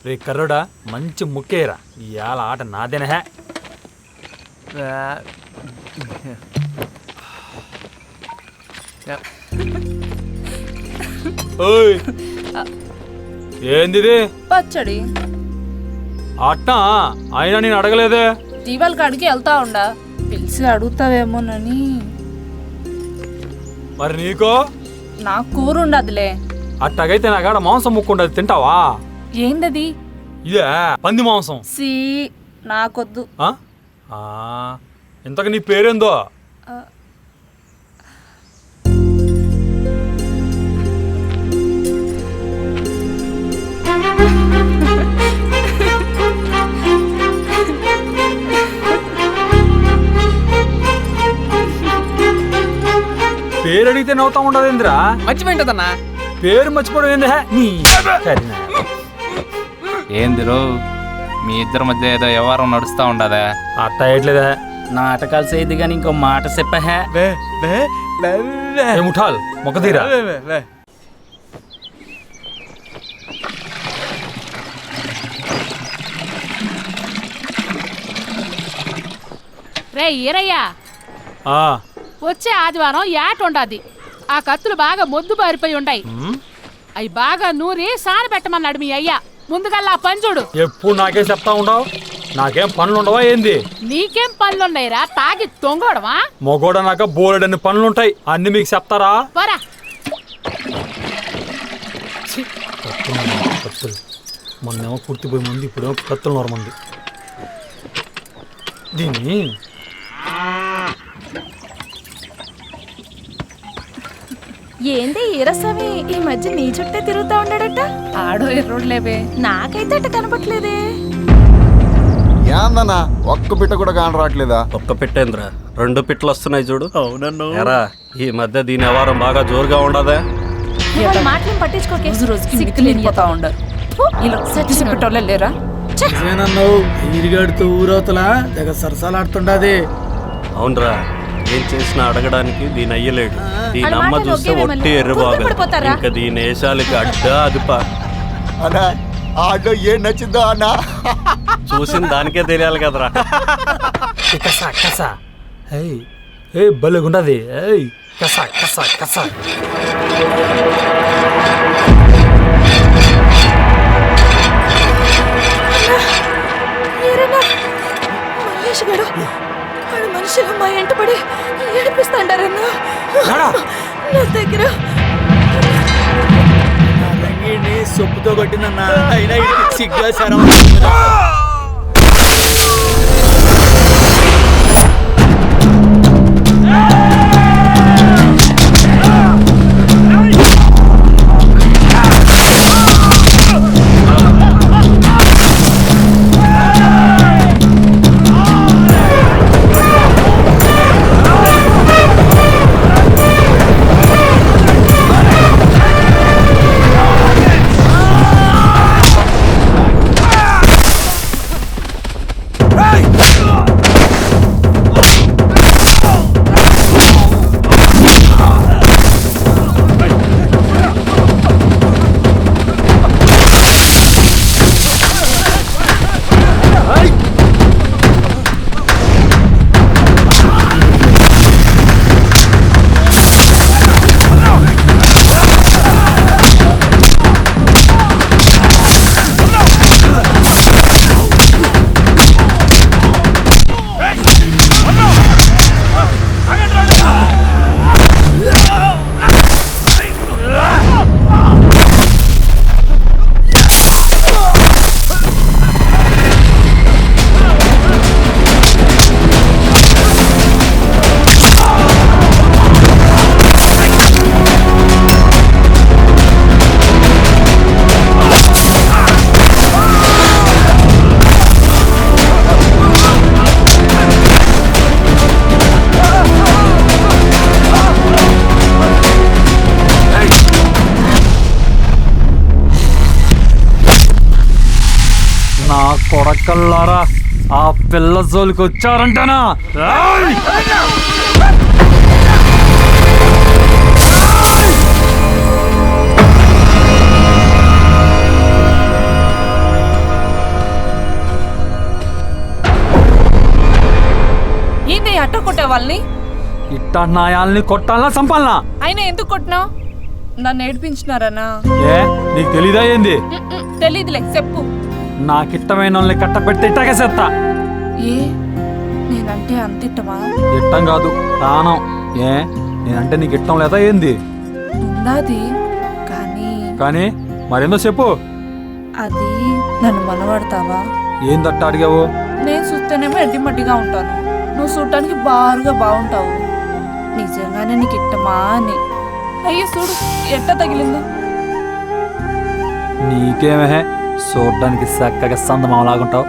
రే కర్రోడా మంచి ముక్కేరా ఇవాళ ఆట నాదేనా. ఏంది పచ్చడి అట్టా అయినా నేను అడగలేదే. జీవాల కాడికి వెళ్తా ఉండా, పిలిచి అడుగుతావేమోనని. మరి నీకో? నాకు కూర ఉండదులే. అట్టగైతే నా కాడ మాంసం ముక్కుండదు, తింటావా? ఏందది? ఇదే పంది మాంసం. సి నాకొద్దు. ఇంతకు నీ పేరేందో? పేరు అడిగితే నవ్వుతా ఉండదేంద్రా? మర్చిపోయింటదన్నా. పేరు మర్చిపోవడం ఏందా? ఏందిరో మీ ఇద్దరి మధ్య ఏదో వ్యవహారం నడుస్తా ఉండదా? అట్ట ఏట్లేదా? నాటకాలు చేయద్దు కానీ ఇంకో మాట చెప్పహే. ముఠాల్ మొక్కదీరా. రే ఈరయ్యా, వచ్చే ఆదివారం యాట ఉండది. ఆ కత్తులు బాగా మొద్దు బారిపోయి ఉండాయి. అవి బాగా నూరి సాన పెట్టమన్నాడు మీ అయ్యా. ముందుగల్లా పని చూడు. ఎప్పుడు నాకేం చెప్తా ఉండవు? నాకేం పనులుండవా ఏంది? నీకేం పనులున్నాయిరా? తాగి తొంగోడవా? మొగోడ నాక బోలెడన్ని పనులుంటాయి, అన్ని మీకు చెప్తారా? పోరా. కత్తులు మొన్నేమో పూర్తిపోయి మంది, ఇప్పుడేమో కత్తులు నోరమంది. దీన్ని ఏంది ఈరస్వామి ఈ మధ్య నీ చుట్టే తిరుగుతా ఉన్నాడట? ఆడో ఎర్రోడ్లేవే, నాకైతే అట్ట కనపట్లేదే. ఏందన్నా ఒక్క పిట్ట కూడా కాని రావట్లేదా? ఒక్క పెట్టేంద్రా, 2 పిట్టలు వస్తున్నాయి చూడు. అవునన్ను ఎరా ఈ మధ్య దీని వ్యవహారం బాగా జోరుగా ఉండదా? మాటలేం పట్టించుకోకే. రోజుకి మితిలిపోతా ఉండరు. ఇలా సచ్చిపెట్టోళ్ళే లేరా? ఈరిగాడితో ఊరవతలా తెగ సరసాలాడుతుండది. అవునరా, ఏం చేసినా అడగడానికి దీని అయ్యలేడు. దీని అమ్మ చూస్తే ఒట్టి ఎర్రబాగా, ఇంకా దీని వేషాలకి అడ్డ అదుపా. అన్నా ఆడో ఏం నచ్చిందో అన్నా చూసిన దానికే తెలియాలి కదరా. కసా కసా ఏ భలేగుండది. కసా కసా కసా. మనుషులు మా ఎంటపడి ఏడిపిస్తాండారన్నా. నా దగ్గర రంగిని సొప్పుతో కొట్టిందన్నా. అయినా సిగ్గా సరం. కొడకల్లారా, ఆ పిల్ల జోలికి వచ్చారంటనా? వాళ్ళని? ఇట్టా నాయాల్ని కొట్టాలనా చంపాలనా? అయినా ఎందుకు కొట్టినావు? నన్ను ఏడిపించినారనా? ఏ నీకు తెలీదా ఏంది? తెలీదులే, చెప్పు. నాకిట్టమైన వాళ్ళని కట్టపెడితే ఇట్టాగే చేస్తా. ఏ నేనంటే అంతిట్టమా? ఇట్టం కాదు ప్రాణం. ఏ నేనంటే నీకు ఇట్టం లేదా ఏంది? ఉండాది కానీ మరేందో చెప్పు. అది నన్ను మనవాడతావా? ఏందట్ట అడిగావు? నేను చూస్తేనేమో ఎడ్డిమట్టిగా ఉంటాను, నువ్వు చూడటానికి బారుగా బాగుంటావు. నిజంగానే నీకు ఇట్టమా అని. అయ్యో చూడు ఎట్ట తగిలిందో. నీకేమే చూడ్డానికి చక్కగా సందమాలాగుంటావు.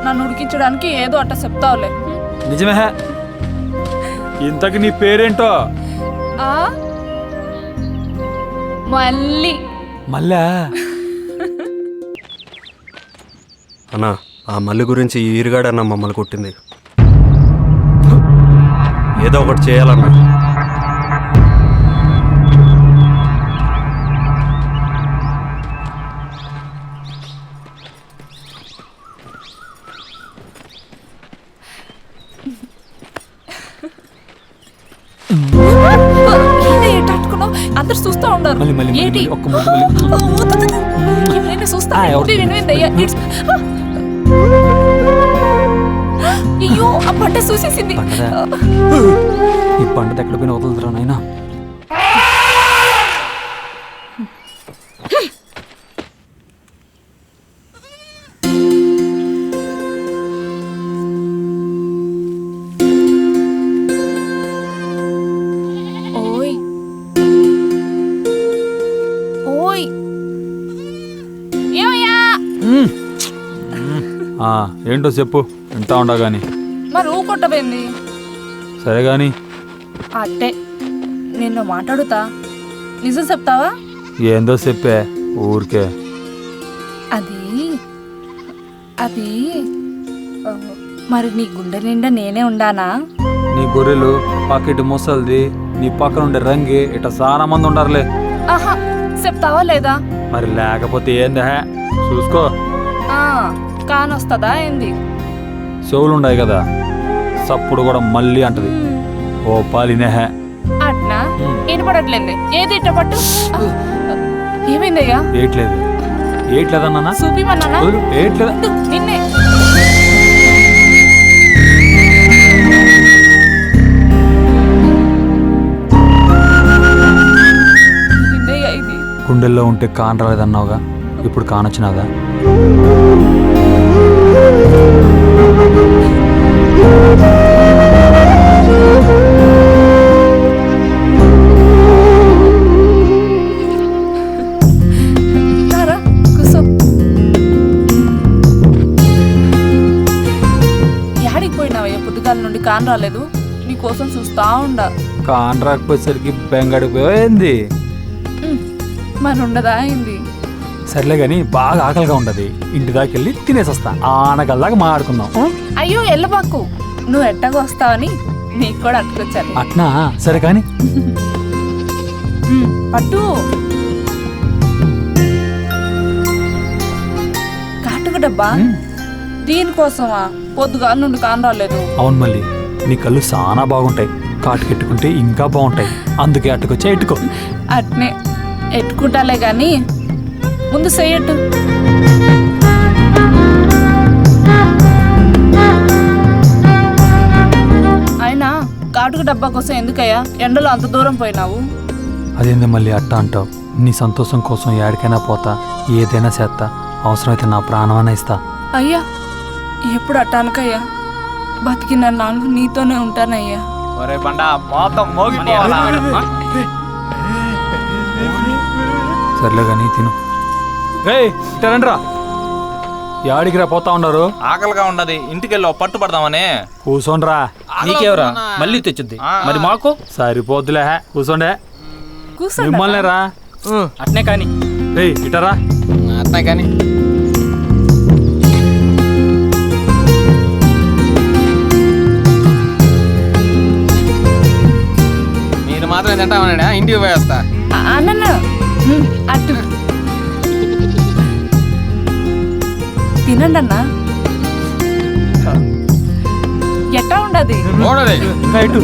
నన్ను ఉడికించడానికి ఏదో అట్ట చెప్తావులే. నిజమే. ఇంతకి నీ పేరేంటో? మళ్ళీ మళ్ళా? అన్నా ఆ మల్లి గురించి ఈ ఈరుగాడన్న మమ్మల్ని కొట్టింది. ఏదో ఒకటి చేయాలన్నా. అందరు చూస్తా ఉన్నారు. ఏంటి చూస్తా? అయ్యో ఆ పంట చూసేసింది. ఈ పంట ఎక్కడ పోయినా వదులుతురా నాయనా. ఏంటో చెప్పు, వింటా ఉండా గాని. మరి ఊ కొట్టబోయింది. సరే గాని అట్టే నిన్ను మాట్లాడుతా, నిజం చెప్తావా? ఏందో చెప్పే ఊరికే. అది అది మరి నీ గుండె నిండా నేనే ఉండానా? నీ గొర్రెలు పాకెట్ ముసల్ది, నీ పక్కన ఉండే రంగి ఇట చాలా మంది ఉండారులే. ఆహా చెప్తావా లేదా? మరి లేకపోతే ఏందా చూసుకో. కానొస్తుందా ఏంది? చెవులు ఉన్నాయి కదా, సప్పుడు కూడా మళ్ళీ అంటది. ఓ పాలినేహ అట్నా వినపడట్లేదు. ఏది ఇట్ట పట్టు. ఏమైందయ్యా? ఏట్లేదు ఏట్లేదన్నా చూపిమన్నా? ఏట్లేదు నిన్నే. గుండెల్లో ఉంటే కాన్ రాలేదన్నావుగా, ఇప్పుడు కానొచ్చినాదా? యాడికి పోయినావయ్యా? పొద్దుగాల నుండి కాన్ రాలేదు, నీకోసం చూస్తా ఉండా. కాన్ రాకపోయేసరికి బెంగడిపోయింది. మరి ఉండదా అయింది? సర్లే గాని బాగా ఆకలిగా ఉండదు, ఇంటి దాకెళ్ళి తినేసొస్తా. ఆనగల్లాగా మాట్లాడుకుందాం. అయ్యో ఎల్లబాకు, నువ్వు ఎట్టగా వస్తావని నీకు కూడా అట్టుకొచ్చాను. అట్నా? సరే కాని పట్టు. కాటుక డబ్బా దీనికోసమా? పొద్దుగాల నుండి కాన్ రాలేదు. అవును మళ్ళీ నీ కళ్ళు చాలా బాగుంటాయి, కాటుకెట్టుకుంటే ఇంకా బాగుంటాయి, అందుకే అట్టుకొచ్చా. ఎట్టుకో. అట్నే ఎట్టుకుంటాలే గాని ముందు చెయ్యట్టు. అయినా కాటుక డబ్బా కోసం ఎందుకయ్యా ఎండలో అంత దూరం పోయినావు? అదేంది మళ్ళీ అట్ట అంటావు? నీ సంతోషం కోసం ఏడికైనా పోతా, ఏదైనా చేస్తా, అవసరమైతే నా ప్రాణమైనా ఇస్తా. అయ్యా ఎప్పుడు అట్టానుకయ్యా, బతికిన నాలుగు నీతోనే ఉంటానయ్యా. సర్లే కానీ తిను. రండ్రా, యాడికి రా పోతా ఉన్నారు? ఆకలిగా ఉండదు, ఇంటికెళ్ళి పట్టు పడదామని. కూర్చోండ్రా. నీకేవరా మళ్ళీ తెచ్చుద్ది, మరి మాకు సరిపోద్దులే. కూర్చోండే. మిమ్మల్ని రా. అట్నే కానీ ఇటరా. అట్నే కానీ మీరు మాత్రం తింటామన్నా, ఇంటికి పోయేస్తా. అన్న అటు తినండి అన్నా. ఎట్టా ఉండదు ఇంకా ఇటు